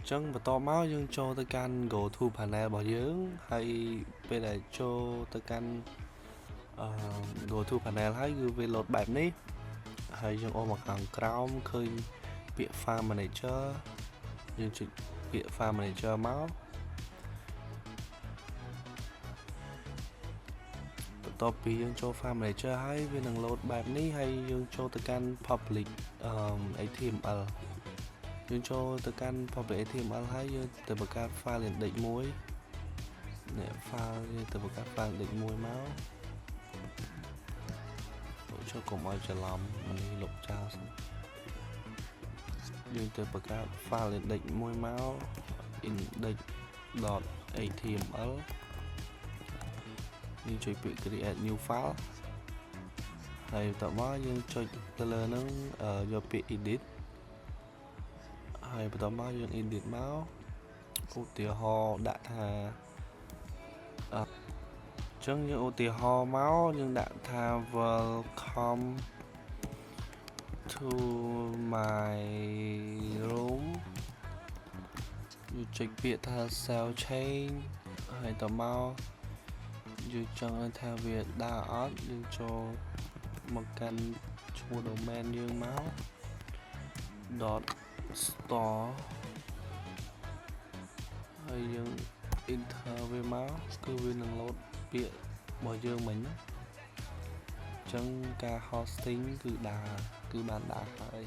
Chẳng bắt đầu máu dương cho tới can go to panel bảo dưỡng hay bây giờ cho tới can go to panel hay cứ về load bài ní hay dương ôm một hàng crown khơi bị farm manager dương chỉ bị farm manager máuต่อពីយើងចូល farm manager ហើយវានឹង load បែបនេះហើយយើងចូលទៅកាន់ public HTML យើងចូលទៅកាន់ public HTML ហើយយើងទៅបង្កើត file index មួយនេះ file យើងទៅបង្កើត file index មួយមកចូលកុំឲ្យច្រឡំនេះលុបចោលសិនយើងទៅបង្កើត file index មួយមក index.html យើងជួយពាក្យ create new file ហើយបន្តមកយើងចុចទៅលើហ្នឹងយកពាក្យ edit ហើយបន្តមកយើង edit មកឧទាហរណ៍ដាក់ថាអញ្ចឹងយើងឧទាហរណ៍មកយើងដាក់ថា welcome to my room យើងចុចពាក្យថា cell change ហើយបន្តមកយើងចង់ឲ្យថាវាដើរអត់យើងចូលមកកាន់ឈ្មោះ domain យើងមក .store ហើយយើង enter វាមកគឺវានឹង load ពាក្យរបស់យើងមិញអញ្ចឹងការ hosting គឺបានដើរហើយ